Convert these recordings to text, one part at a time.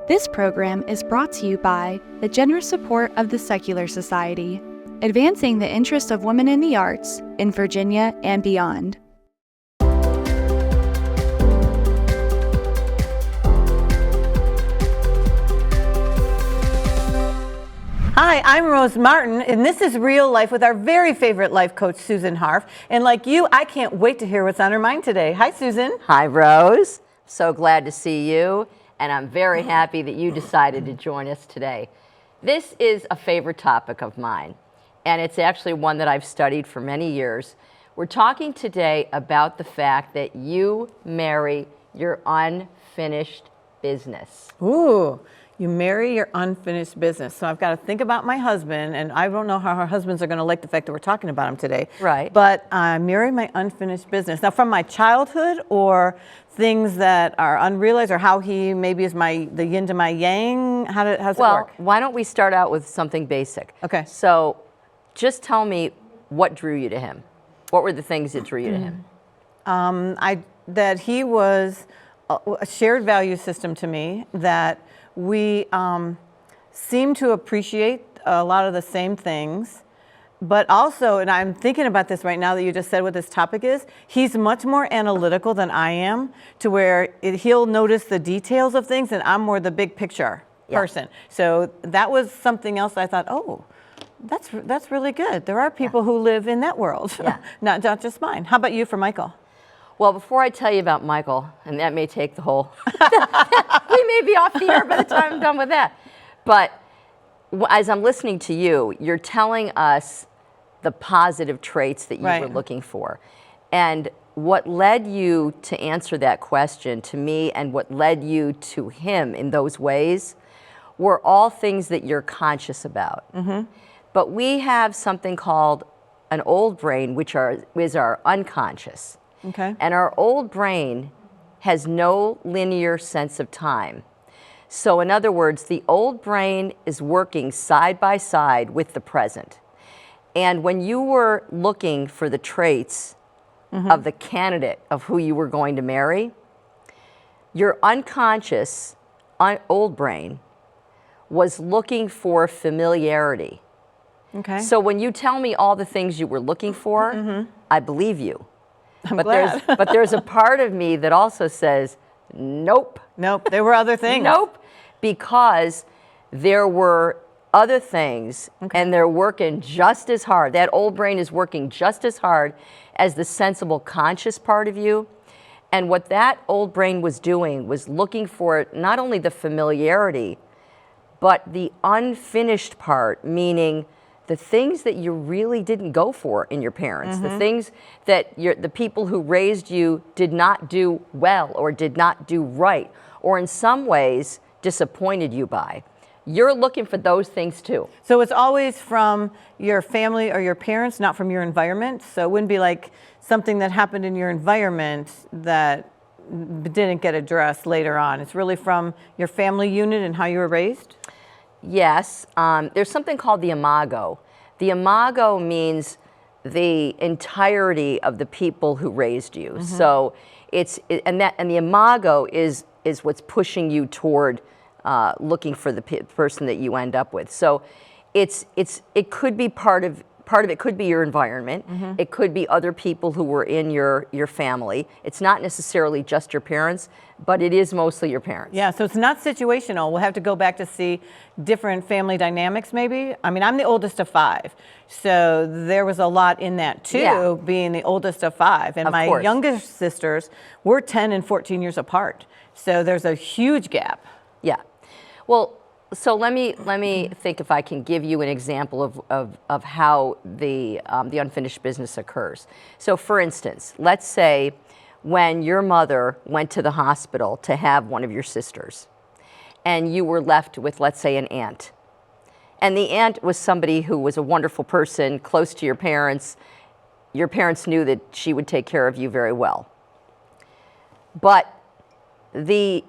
This program is brought to you by the generous support of the Secular Society, advancing the interest of women in the arts in Virginia and beyond. Hi, I'm Rose Martin, and this is Real Life with our very favorite life coach, Susan Harf. And like you, I can't wait to hear what's on her mind today. Hi, Susan. Hi, Rose. So glad to see you, and I'm very happy that you decided to join us today. This is a favorite topic of mine, and it's actually one that I've studied for many years. We're talking today about the fact that you marry your unfinished business. Ooh. You marry your unfinished business. So I've got to think about my husband, and I don't know how our husbands are going to like the fact that we're talking about him today. Right. But I marry my unfinished business. Now, from my childhood, or things that are unrealized, or how he maybe is the yin to my yang? How's it work? Well, why don't we start out with something basic? Okay. So just tell me what drew you to him. What were the things that drew you to him? That he was a shared value system to me, that we seem to appreciate a lot of the same things, but also, and I'm thinking about this right now that you just said what this topic is, he's much more analytical than I am, to where he'll notice the details of things, and I'm more the big picture person. So that was something else I thought, oh, that's really good. There are people who live in that world, not just mine. How about you for Michael? Well, before I tell you about Michael, and that may take the whole, we may be off the air by the time I'm done with that. But as I'm listening to you, you're telling us the positive traits that you were looking for. And what led you to answer that question to me, and what led you to him in those ways, were all things that you're conscious about. Mm-hmm. But we have something called an old brain, which is our unconscious. Okay. And our old brain has no linear sense of time. So in other words, the old brain is working side by side with the present. And when you were looking for the traits of the candidate of who you were going to marry, your unconscious old brain was looking for familiarity. Okay. So when you tell me all the things you were looking for, I believe you. But there's a part of me that also says, nope. Nope, there were other things. Nope, because there were other things, and they're working just as hard. That old brain is working just as hard as the sensible, conscious part of you. And what that old brain was doing was looking for not only the familiarity, but the unfinished part, meaning the things that you really didn't go for in your parents, the things that the people who raised you did not do well, or did not do right, or in some ways disappointed you by. You're looking for those things too. So it's always from your family or your parents, not from your environment? So it wouldn't be like something that happened in your environment that didn't get addressed later on. It's really from your family unit and how you were raised? Yes, there's something called the imago. The imago means the entirety of the people who raised you. So and the imago is what's pushing you toward looking for the person that you end up with. So it could be part of it could be your environment. It could be other people who were in your family. It's not necessarily just your parents, but it is mostly your parents. Yeah, so it's not situational. We'll have to go back to see different family dynamics maybe. I mean, I'm the oldest of 5, so there was a lot in that too, being the oldest of 5. And my youngest sisters were 10 and 14 years apart. So there's a huge gap. Yeah. Well, so let me think if I can give you an example of how the unfinished business occurs. So for instance, let's say when your mother went to the hospital to have one of your sisters, and you were left with, let's say, an aunt. And the aunt was somebody who was a wonderful person, close to your parents. Your parents knew that she would take care of you very well. But the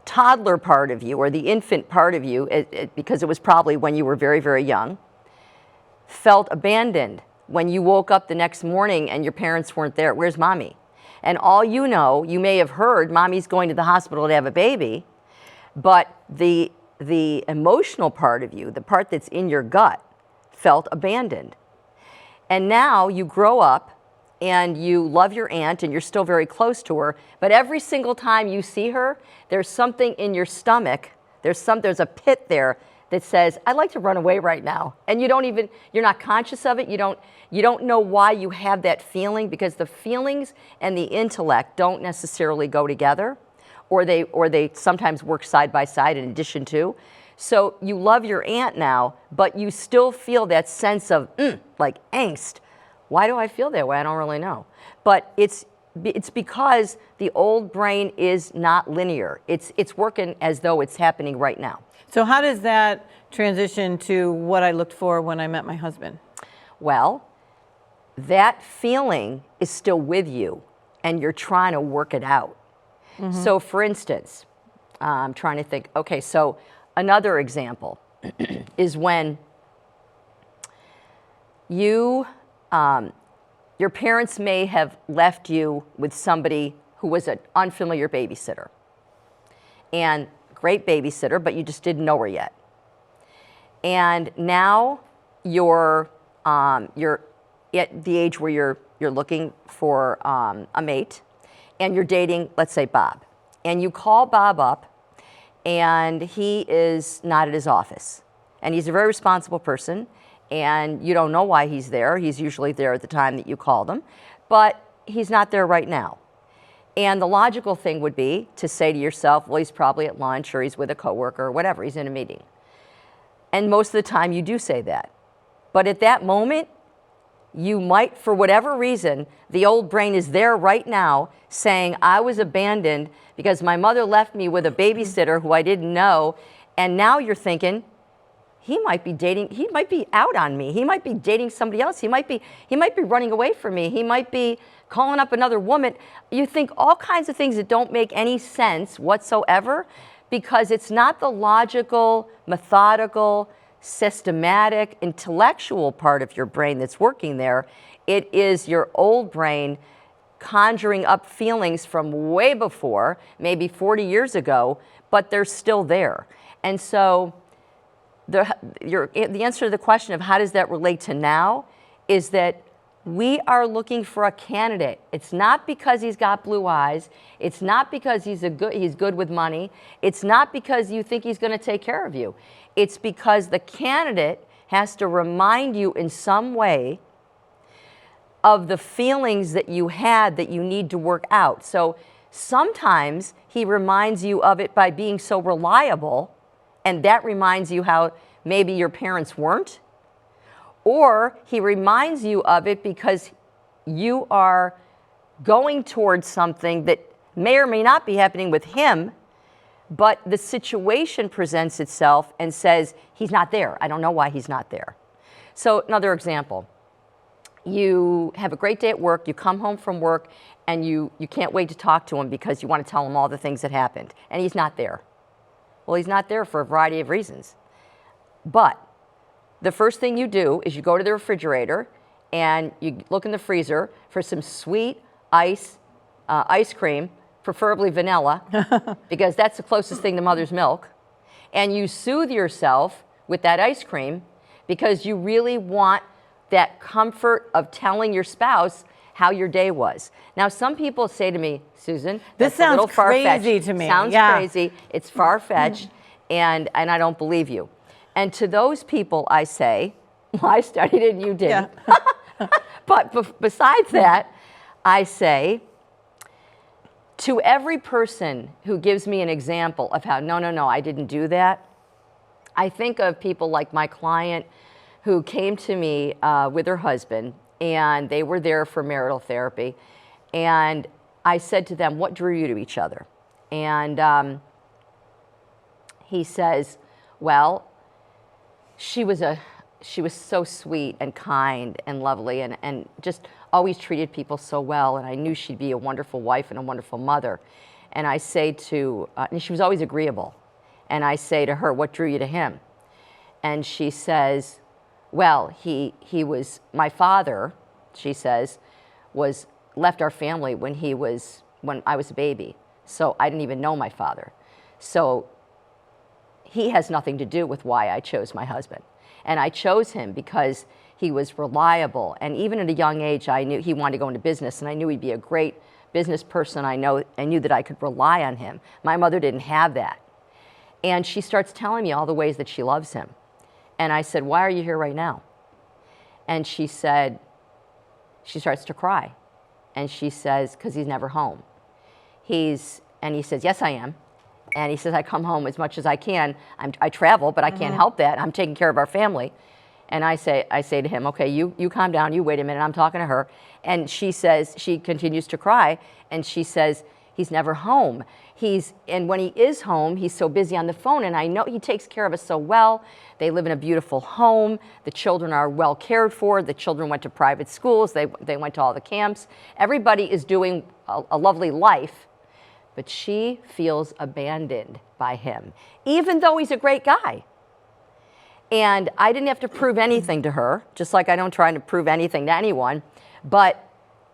toddler part of you, or the infant part of you, because it was probably when you were very, very young, felt abandoned when you woke up the next morning and your parents weren't there. Where's mommy? And all you know, you may have heard mommy's going to the hospital to have a baby, But the emotional part of you, the part that's in your gut, felt abandoned. And now you grow up and you love your aunt and you're still very close to her, but every single time you see her, there's something in your stomach, there's a pit there that says, I'd like to run away right now. And you're not conscious of it, you don't know why you have that feeling, because the feelings and the intellect don't necessarily go together, or they sometimes work side by side in addition to. So you love your aunt now, but you still feel that sense of like angst. Why do I feel that way? I don't really know. But it's because the old brain is not linear. It's working as though it's happening right now. So how does that transition to what I looked for when I met my husband? Well, that feeling is still with you, and you're trying to work it out. Mm-hmm. So for instance, I'm trying to think, okay, so another example is when your parents may have left you with somebody who was an unfamiliar babysitter. And great babysitter, but you just didn't know her yet. And now you're at the age where you're looking for a mate, and you're dating, let's say, Bob. And you call Bob up, and he is not at his office. And he's a very responsible person, and you don't know why he's there. He's usually there at the time that you called him, but he's not there right now. And the logical thing would be to say to yourself, well, he's probably at lunch, or he's with a coworker, or whatever, he's in a meeting. And most of the time you do say that. But at that moment, you might, for whatever reason, the old brain is there right now saying, I was abandoned because my mother left me with a babysitter who I didn't know. And now you're thinking, he might be out on me. He might be dating somebody else. He might be running away from me. He might be calling up another woman. You think all kinds of things that don't make any sense whatsoever, because it's not the logical, methodical, systematic, intellectual part of your brain that's working there. It is your old brain conjuring up feelings from way before, maybe 40 years ago, but they're still there. And so the answer to the question of how does that relate to now is that we are looking for a candidate. It's not because he's got blue eyes. It's not because he's good with money. It's not because you think he's going to take care of you. It's because the candidate has to remind you in some way of the feelings that you had that you need to work out. So sometimes he reminds you of it by being so reliable, and that reminds you how maybe your parents weren't. Or he reminds you of it because you are going towards something that may or may not be happening with him, but the situation presents itself and says, he's not there. I don't know why he's not there. So another example, you have a great day at work, you come home from work, and you can't wait to talk to him because you want to tell him all the things that happened, and he's not there. Well, he's not there for a variety of reasons. But the first thing you do is you go to the refrigerator and you look in the freezer for some sweet ice cream, preferably vanilla, because that's the closest thing to mother's milk. And you soothe yourself with that ice cream because you really want that comfort of telling your spouse how your day was. Now, some people say to me, Susan, this sounds crazy to me. Sounds crazy. It's far-fetched, and I don't believe you. And to those people, I say, well, I studied it and you didn't. Yeah. But besides that, I say, to every person who gives me an example of how, no, I didn't do that, I think of people like my client who came to me with her husband, and they were there for marital therapy. And I said to them, what drew you to each other? And he says, well, she was so sweet and kind and lovely and just always treated people so well, and I knew she'd be a wonderful wife and a wonderful mother. And I say and she was always agreeable. And I say to her, what drew you to him? And she says, well, he was, my father, she says, left our family when I was a baby. So I didn't even know my father. So he has nothing to do with why I chose my husband. And I chose him because he was reliable. And even at a young age, I knew he wanted to go into business, and I knew he'd be a great business person. I knew that I could rely on him. My mother didn't have that. And she starts telling me all the ways that she loves him. And I said, why are you here right now? And she said, she starts to cry. And she says, because he's never home. And he says, yes, I am. And he says, I come home as much as I can. I travel, but I can't help that. I'm taking care of our family. And I say to him, okay, you calm down, you wait a minute, I'm talking to her. And she says, she continues to cry, and she says, he's never home. And when he is home, he's so busy on the phone, and I know he takes care of us so well. They live in a beautiful home. The children are well cared for. The children went to private schools. They went to all the camps. Everybody is doing a lovely life, but she feels abandoned by him, even though he's a great guy. And I didn't have to prove anything to her, just like I don't try to prove anything to anyone, but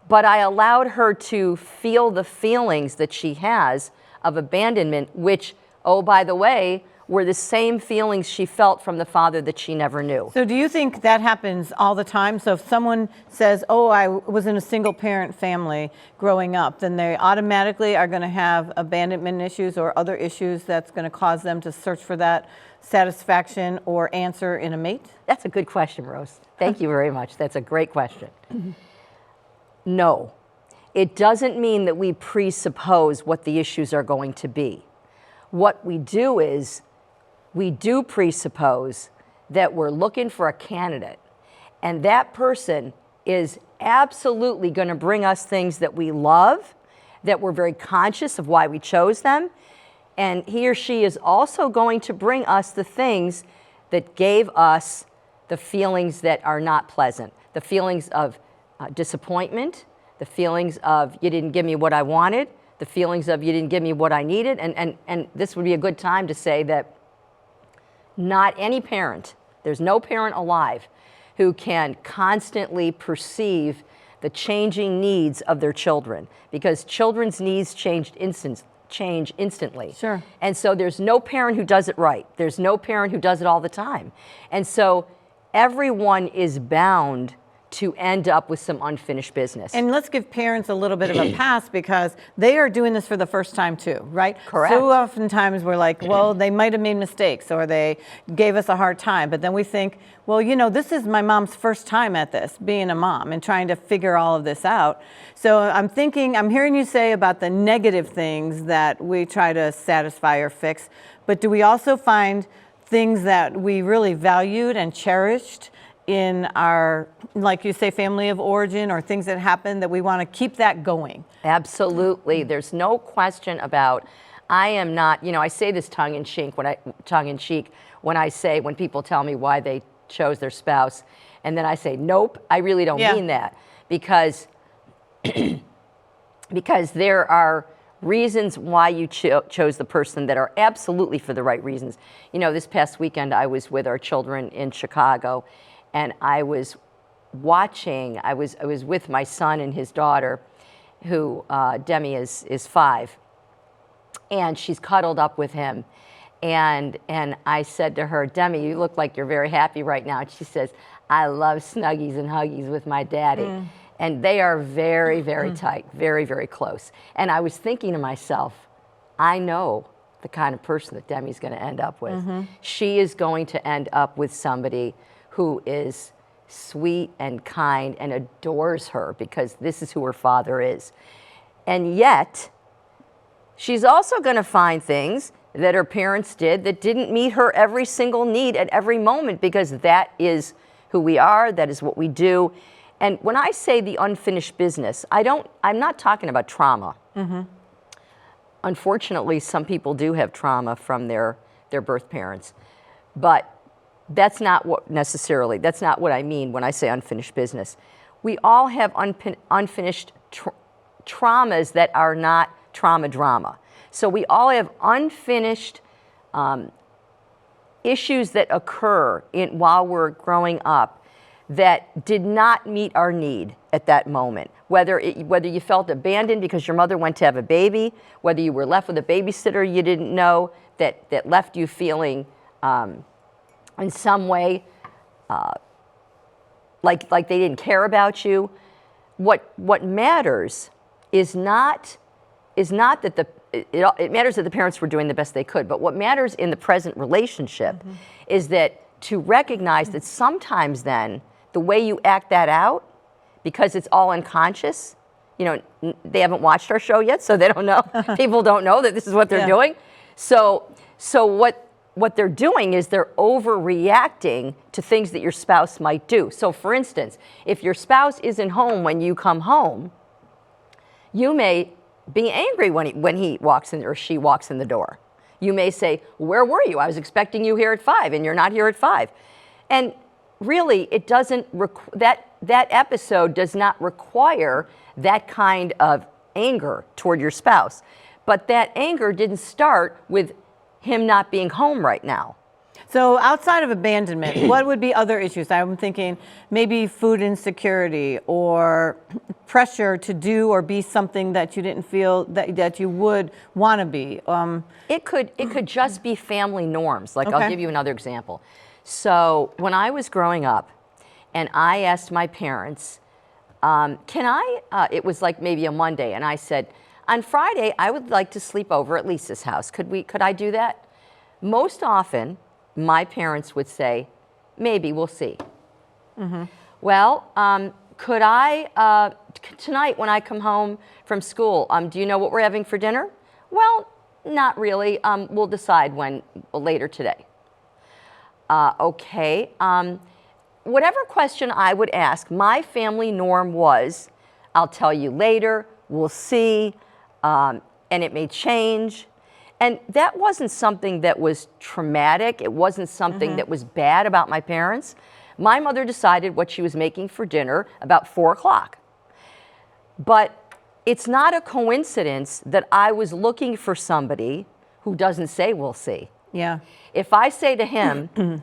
I allowed her to feel the feelings that she has of abandonment, which, oh, by the way, were the same feelings she felt from the father that she never knew. So do you think that happens all the time? So if someone says, oh, I was in a single parent family growing up, then they automatically are going to have abandonment issues or other issues that's going to cause them to search for that satisfaction or answer in a mate? That's a good question, Rose. Thank you very much. That's a great question. No, it doesn't mean that we presuppose what the issues are going to be. What we do is we do presuppose that we're looking for a candidate, and that person is absolutely going to bring us things that we love, that we're very conscious of why we chose them, and he or she is also going to bring us the things that gave us the feelings that are not pleasant, the feelings of disappointment, the feelings of you didn't give me what I wanted, the feelings of you didn't give me what I needed. And this would be a good time to say that not any parent, there's no parent alive who can constantly perceive the changing needs of their children, because children's needs change instantly. Sure. And so there's no parent who does it right. There's no parent who does it all the time. And so everyone is bound to end up with some unfinished business. And let's give parents a little bit of a pass, because they are doing this for the first time too, right? Correct. So oftentimes we're like, well, they might have made mistakes or they gave us a hard time. But then we think, well, you know, this is my mom's first time at this, being a mom and trying to figure all of this out. So I'm hearing you say about the negative things that we try to satisfy or fix, but do we also find things that we really valued and cherished in our, like you say, family of origin, or things that happen that we want to keep that going? Absolutely. There's no question about, I am not, I say this tongue in cheek when people tell me why they chose their spouse, and then I say, nope, I really don't mean that, because there are reasons why you chose the person that are absolutely for the right reasons. This past weekend I was with our children in Chicago, and I was watching, I was with my son and his daughter, who, Demi is 5, and she's cuddled up with him. And I said to her, Demi, you look like you're very happy right now. And she says, I love snuggies and huggies with my daddy. And they are very, very tight, very, very close. And I was thinking to myself, I know the kind of person that Demi's going to end up with. She is going to end up with somebody who is sweet and kind and adores her, because this is who her father is. And yet, she's also going to find things that her parents did that didn't meet her every single need at every moment, because that is who we are, that is what we do. And when I say the unfinished business, I'm not talking about trauma. Unfortunately, some people do have trauma from their birth parents, but that's not what I mean when I say unfinished business. We all have unfinished traumas that are not trauma drama. So we all have unfinished issues that occur while we're growing up that did not meet our need. at that moment. Whether you felt abandoned because your mother went to have a baby, whether you were left with a babysitter you didn't know that left you feeling in some way like they didn't care about you. What matters is not that it matters that the parents were doing the best they could, but what matters in the present relationship is that to recognize that sometimes then the way you act that out, because it's all unconscious, they haven't watched our show yet, so they don't know. People don't know that this is what they're doing. So what they're doing is they're overreacting to things that your spouse might do. So for instance, if your spouse isn't home when you come home, you may be angry when he walks in or she walks in the door. You may say, where were you? I was expecting you here at 5 and you're not here at 5. And really, it doesn't, that episode does not require that kind of anger toward your spouse. But that anger didn't start with him not being home right now. So outside of abandonment, what would be other issues? I'm thinking maybe food insecurity or pressure to do or be something that you didn't feel that you would want to be. It could just be family norms. Like, Okay. I'll give you another example. So when I was growing up and I asked my parents, it was like maybe a Monday, and I said, on Friday, I would like to sleep over at Lisa's house. Could I do that? Most often, my parents would say, maybe, we'll see. Well, could I, tonight when I come home from school, do you know what we're having for dinner? Well, not really. We'll decide later today. Okay. Whatever question I would ask, my family norm was, I'll tell you later, we'll see, and it may change. And that wasn't something that was traumatic. It wasn't something that was bad about my parents. My mother decided what she was making for dinner about 4 o'clock. But it's not a coincidence that I was looking for somebody who doesn't say we'll see. Yeah. If I say to him,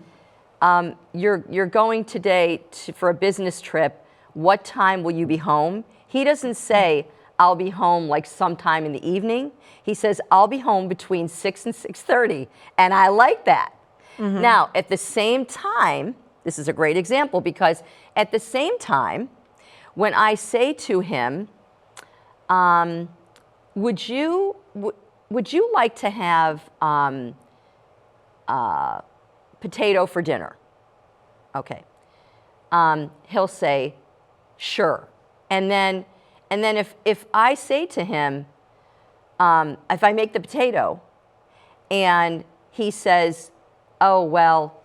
you're going today for a business trip, what time will you be home? He doesn't say, I'll be home like sometime in the evening. He says, I'll be home between 6 and 6:30. And I like that. Now, at the same time, this is a great example because at the same time, when I say to him, would you like to have potato for dinner? Okay. He'll say, sure. And then if I say to him, if I make the potato and he says, oh, well,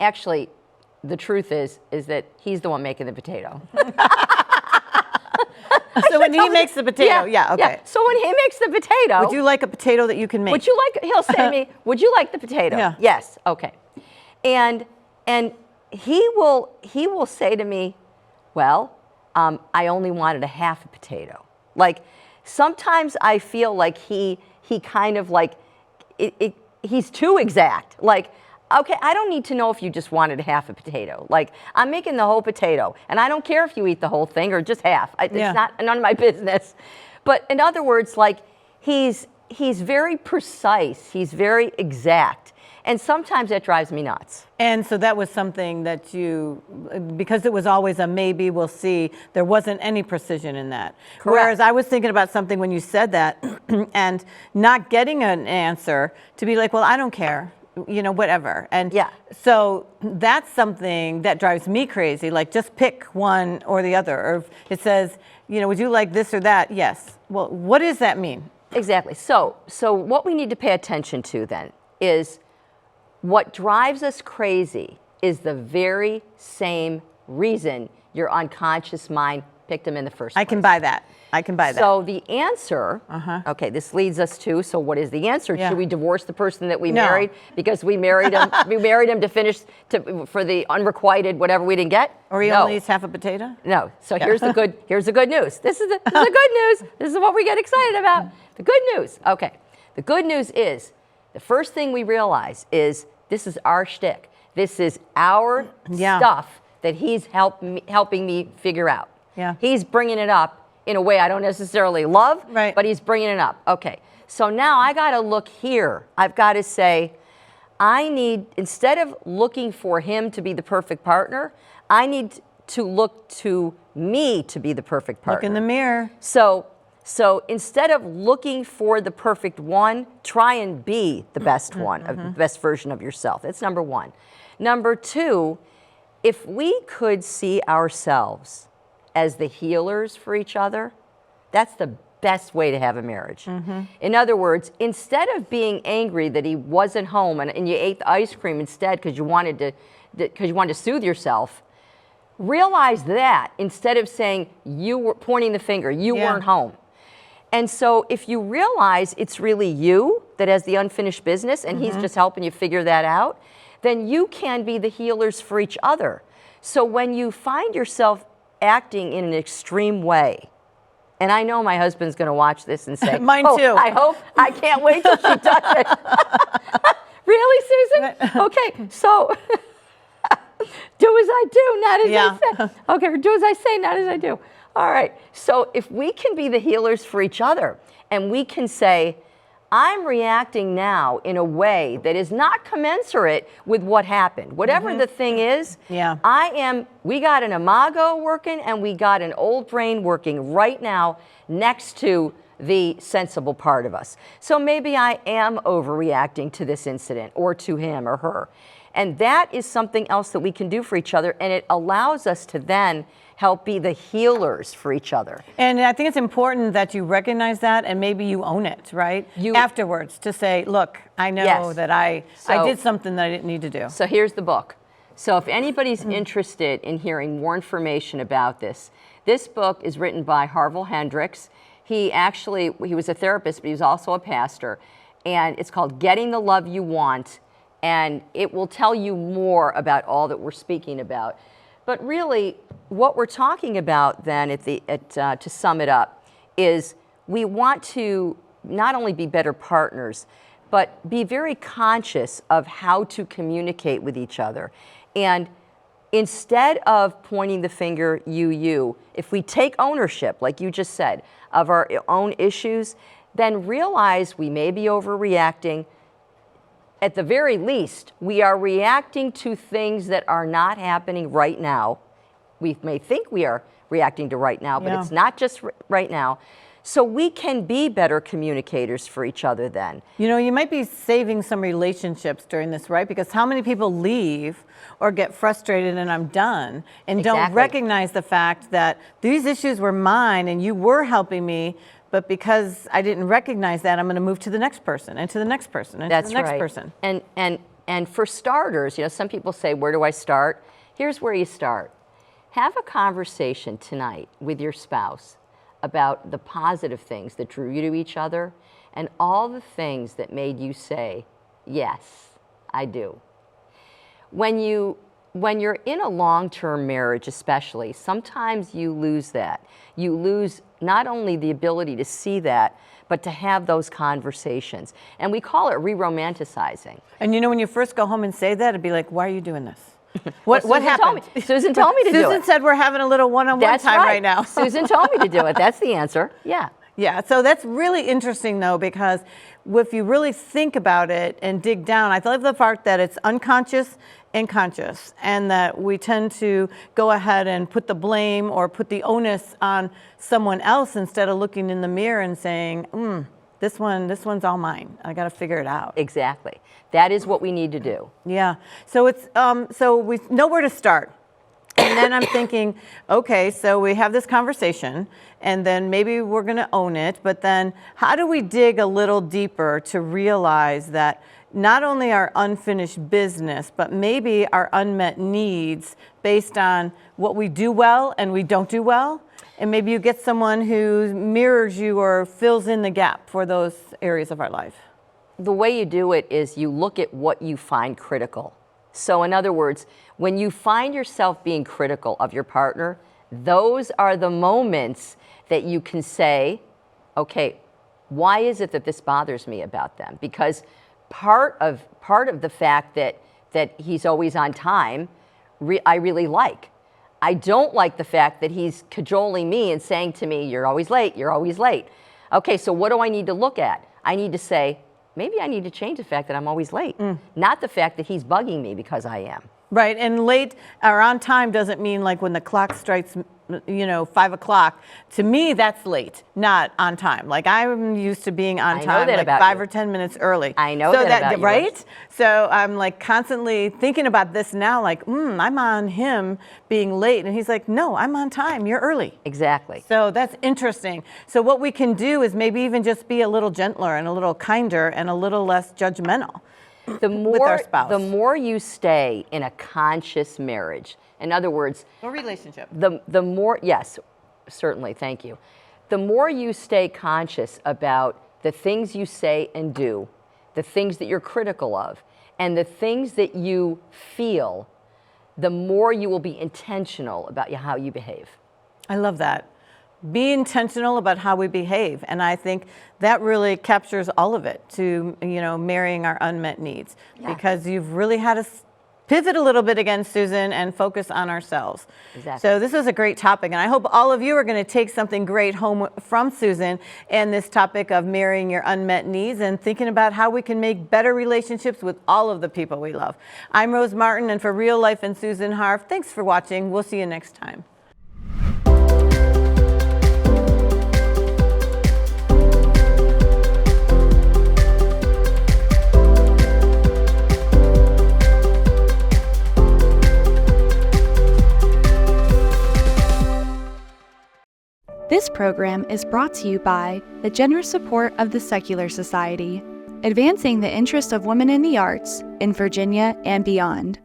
actually, the truth is that he's the one making the potato. So when he makes the potato, yeah, okay. Yeah. So when he makes the potato. Would you like a potato that you can make? He'll say to me, would you like the potato? Yeah. Yes, okay. And he will say to me, well, I only wanted a half a potato. Like, sometimes I feel like he kind of like, he's too exact. Like, okay, I don't need to know if you just wanted half a potato. Like, I'm making the whole potato, and I don't care if you eat the whole thing or just half. It's not none of my business. But in other words, like, he's very precise. He's very exact. And sometimes that drives me nuts. And so that was something that because it was always a maybe, we'll see, there wasn't any precision in that. Correct. Whereas I was thinking about something when you said that and not getting an answer to be like, well, I don't care, whatever. And so that's something that drives me crazy. Like, just pick one or the other. Or if it says, would you like this or that? Yes. Well, what does that mean? Exactly. So what we need to pay attention to then is what drives us crazy is the very same reason your unconscious mind picked them in the first place. I can buy that. So the answer, okay, this leads us to, so what is the answer? Yeah. Should we divorce the person that we married because we married him to finish for the unrequited whatever we didn't get? Or he only eats half a potato? No. So here's the good news. This is the good news. This is what we get excited about. The good news. Okay. The good news is the first thing we realize is this is our shtick. This is our stuff that he's helping me figure out. Yeah. He's bringing it up in a way I don't necessarily love, Right. but he's bringing it up. Okay, so now I got to look here. I've got to say, I need, instead of looking for him to be the perfect partner, I need to look to me to be the perfect partner. Look in the mirror. So instead of looking for the perfect one, try and be the best one, the best version of yourself. That's number one. Number two, if we could see ourselves as the healers for each other, that's the best way to have a marriage. In other words, instead of being angry that he wasn't home and you ate the ice cream instead because you wanted to soothe yourself, realize that instead of saying you were pointing the finger, you weren't home. And so if you realize it's really you that has the unfinished business and he's just helping you figure that out, then you can be the healers for each other. So when you find yourself acting in an extreme way, and I know my husband's going to watch this and say, Mine too. I can't wait till she does it. Really, Susan? Okay, so do as I do, not as I say. Okay, do as I say, not as I do. All right, so if we can be the healers for each other and we can say, I'm reacting now in a way that is not commensurate with what happened. Whatever the thing is, we got an imago working and we got an old brain working right now next to the sensible part of us. So maybe I am overreacting to this incident or to him or her. And that is something else that we can do for each other, and it allows us to then help be the healers for each other. And I think it's important that you recognize that and maybe you own it, right? Afterwards to say, look, I know that I did something that I didn't need to do. So here's the book. So if anybody's interested in hearing more information about this book is written by Harville Hendricks. He was a therapist, but he was also a pastor. And it's called Getting the Love You Want. And it will tell you more about all that we're speaking about. But really, what we're talking about then, to sum it up, is we want to not only be better partners, but be very conscious of how to communicate with each other. And instead of pointing the finger, you, if we take ownership, like you just said, of our own issues, then realize we may be overreacting. At the very least, we are reacting to things that are not happening right now. We may think we are reacting to right now, but it's not just right now. So we can be better communicators for each other then. You know, you might be saving some relationships during this, right? Because how many people leave or get frustrated and I'm done and don't recognize the fact that these issues were mine and you were helping me, but because I didn't recognize that, I'm going to move to the next person and to the next person and to the next person. And for starters, you know, some people say, where do I start? Here's where you start. Have a conversation tonight with your spouse about the positive things that drew you to each other and all the things that made you say, yes, I do. When you're in a long-term marriage especially, sometimes you lose that. You lose not only the ability to see that, but to have those conversations. And we call it re-romanticizing. And you know, when you first go home and say that, it'd be like, why are you doing this? What happened? Susan told me to do it. Susan said we're having a little one-on-one time right now. Susan told me to do it. That's the answer. Yeah. Yeah, so that's really interesting though, because if you really think about it and dig down, I love the part that it's unconscious and conscious, and that we tend to go ahead and put the blame or put the onus on someone else instead of looking in the mirror and saying, this one's all mine. I got to figure it out. Exactly. That is what we need to do. Yeah. So it's so we know where to start. And then I'm thinking, okay, so we have this conversation, and then maybe we're going to own it, but then how do we dig a little deeper to realize that not only our unfinished business, but maybe our unmet needs based on what we do well and we don't do well? And maybe you get someone who mirrors you or fills in the gap for those areas of our life. The way you do it is you look at what you find critical. So in other words, when you find yourself being critical of your partner, those are the moments that you can say, okay, why is it that this bothers me about them? Because part of the fact that he's always on time, I really like. I don't like the fact that he's cajoling me and saying to me, you're always late, you're always late. Okay, so what do I need to look at? I need to say, maybe I need to change the fact that I'm always late, not the fact that he's bugging me because I am. Right, and late or on time doesn't mean like when the clock strikes, 5 o'clock. To me, that's late, not on time. Like I'm used to being on time, like 5 or 10 minutes early. I know that about you. Right? So I'm like constantly thinking about this now, like, I'm on him being late. And he's like, no, I'm on time, you're early. Exactly. So that's interesting. So what we can do is maybe even just be a little gentler and a little kinder and a little less judgmental. With our spouse. The more you stay in a conscious marriage, in other words, or relationship, the more, yes, certainly, thank you. The more you stay conscious about the things you say and do, the things that you're critical of, and the things that you feel, the more you will be intentional about how you behave. I love that. Be intentional about how we behave. And I think that really captures all of it to, marrying our unmet needs. Yeah. Because you've really had to pivot a little bit again, Susan, and focus on ourselves. Exactly. So this is a great topic. And I hope all of you are going to take something great home from Susan and this topic of marrying your unmet needs and thinking about how we can make better relationships with all of the people we love. I'm Rose Martin, and for Real Life and Susan Harf, thanks for watching. We'll see you next time. This program is brought to you by the generous support of the Secular Society, advancing the interest of women in the arts in Virginia and beyond.